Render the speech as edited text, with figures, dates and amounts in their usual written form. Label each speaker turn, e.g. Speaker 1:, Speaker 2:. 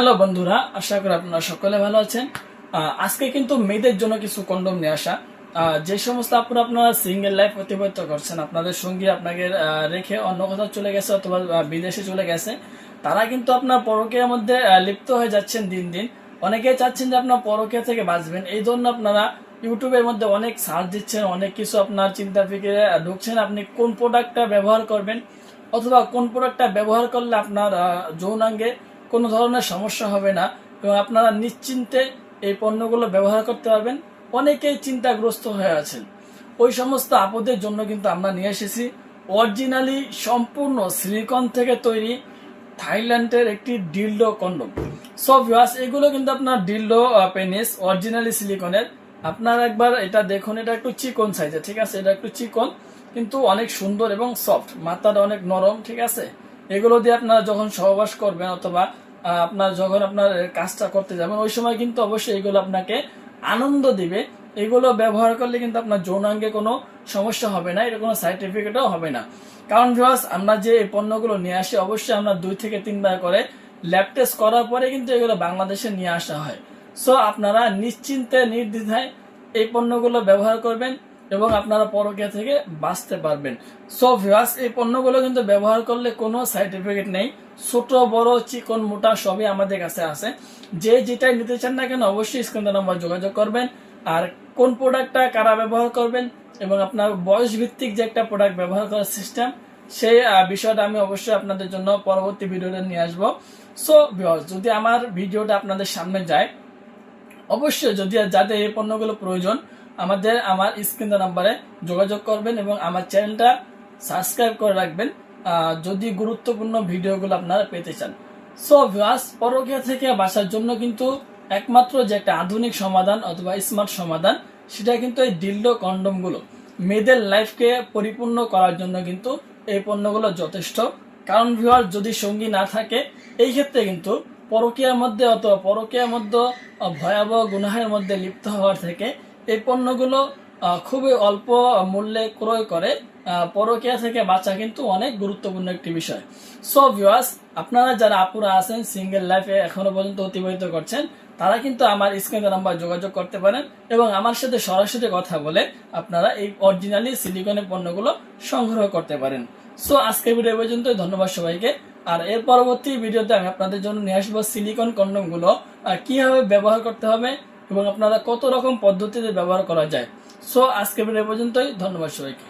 Speaker 1: Hello বন্ধুরা, আশা করি আপনারা সকলে ভালো আছেন। আজকে কিন্তু মেয়েদের জন্য কিছু কন্ডম নিয়ে আসা। যে সমস্ত আপনারা সিঙ্গেল লাইফ অতিবাহিত করছেন, আপনাদের সঙ্গী আপনাকে রেখে অন্য কোথাও চলে গেছে অথবা বিদেশে চলে গেছে, তারা কিন্তু আপনার পরকীয়ার মধ্যে লিপ্ত হয়ে যাচ্ছেন দিন দিন। অনেকেই চাচ্ছেন যে আপনার পরকীয়া থেকে বাঁচবেন, এই জন্য আপনারা ইউটিউবের মধ্যে অনেক সার্চ দিচ্ছেন, অনেক কিছু আপনার চিন্তা ফিকিরে ঢুকছেন আপনি কোন প্রোডাক্টটা ব্যবহার করবেন অথবা কোন প্রোডাক্টটা ব্যবহার করলে আপনার যৌনাঙ্গে কোনো ধরনের সমস্যা হবে না এবং আপনারা নিশ্চিন্তে এই পণ্যগুলো ব্যবহার করতে পারবেন। অনেকেই চিন্তাগ্রস্ত হয়ে আছেন, ওই সমস্ত আপদের জন্য কিন্তু আমরা নিয়ে এসেছি অরিজিনালি সম্পূর্ণ সিলিকন থেকে তৈরি থাইল্যান্ডের একটি ডিল্ডো কন্ডম। সো ভিউয়ার্স, এগুলো কিন্তু আপনার ডিল্ডো পেনিস অরিজিনালি সিলিকনের। আপনারা একবার এটা দেখুন, এটা একটু চিকন সাইজের, ঠিক আছে, এটা একটু চিকন কিন্তু অনেক সুন্দর এবং সফট, মাথাটা অনেক নরম, ঠিক আছে। এগুলো দিয়ে আপনারা যখন সহবাস করবেন অথবা আপনার যখন আপনার কাজটা করতে যাবেন, ওই সময় কিন্তু অবশ্যই এগুলো আপনাকে আনন্দ দিবে। এগুলো ব্যবহার করলে কিন্তু আপনার যৌনাঙ্গে কোনো সমস্যা হবে না, এটা কোনো সাইড এফেক্টও হবে না। কারণ ভিউয়ার্স, আমরা যে এই পণ্যগুলো নিয়ে আসি অবশ্যই আমরা 2 থেকে 3 বার করে ল্যাব টেস্ট করার পরে কিন্তু এগুলো বাংলাদেশে নিয়ে আসা হয়। সো আপনারা নিশ্চিন্তে নির্দ্বিধায় এই পণ্যগুলো ব্যবহার করবেন এবং আপনারা পরকীয়া থেকে বাঁচতে পারবেন। সো ভিউয়ার্স, এই পণ্যগুলো কিন্তু ব্যবহার করলে কোনো সাইড এফেক্ট নেই, ছোট বড় চিকন মোটা সবই আমাদের কাছে আছে। যে যেটাই নিতে চান না কেন অবশ্যই স্ক্রিনে নাম্বার যোগাযোগ করবেন। আর কোন প্রোডাক্টটা কারা ব্যবহার করবেন এবং আপনার বয়স ভিত্তিক যে একটা প্রোডাক্ট ব্যবহার করার সিস্টেম, সেই বিষয়টা আমি অবশ্যই আপনাদের জন্য পরবর্তী ভিডিওতে নিয়ে আসবো। সো ভিউয়ার্স, যদি আমার ভিডিওটা আপনাদের সামনে যায়, অবশ্যই যদি যাদের এই পণ্যগুলো প্রয়োজন আমার স্ক্রিন নাম্বারে যোগাযোগ করবেন এবং আমার চ্যানেলটা সাবস্ক্রাইব করে রাখবেন যদি গুরুত্বপূর্ণ ভিডিওগুলো আপনারা পেতে চান। সো ভিউয়ার্স, পরকীয়া থেকে বাঁচার জন্য কিন্তু একমাত্র যে একটা আধুনিক সমাধান অথবা স্মার্ট সমাধান, সেটা কিন্তু এই ডিল্ডো কন্ডমগুলো। মেয়েদের লাইফকে পরিপূর্ণ করার জন্য কিন্তু এই পণ্যগুলো যথেষ্ট। কারণ ভিউয়ার্স, যদি সঙ্গী না থাকে এই ক্ষেত্রে কিন্তু পরকীয়ার মধ্যে অথবা পরকীয়ার মধ্যে ভয়াবহ গুনাহের মধ্যে লিপ্ত হওয়ার থেকে এই পণ্যগুলো খুবই অল্প মূল্যে ক্রয় করে পরকীয়া থেকে বাঁচা কিন্তু অনেক গুরুত্বপূর্ণ একটি বিষয়। সো ভিউয়ার্স, আপনারা যারা আপুরা আছেন সিঙ্গেল লাইফে এখনো পর্যন্ত অতিবাহিত করছেন, তারা কিন্তু আমার স্ক্রিনে নাম্বার যোগাযোগ করতে পারেন এবং আমার সাথে সরাসরি কথা বলে আপনারা এই অরিজিনালি সিলিকনের পণ্যগুলো সংগ্রহ করতে পারেন। সো আজকের ভিডিও পর্যন্ত, ধন্যবাদ সবাইকে। আর এর পরবর্তী ভিডিওতে আমি আপনাদের জন্য নিয়ে আসবো সিলিকন কন্ডমগুলো কিভাবে ব্যবহার করতে হবে এবং আপনারা কত রকম পদ্ধতিতে ব্যবহার করা যায়। সো আজকের ভিডিও পর্যন্তই, ধন্যবাদ সবাইকে।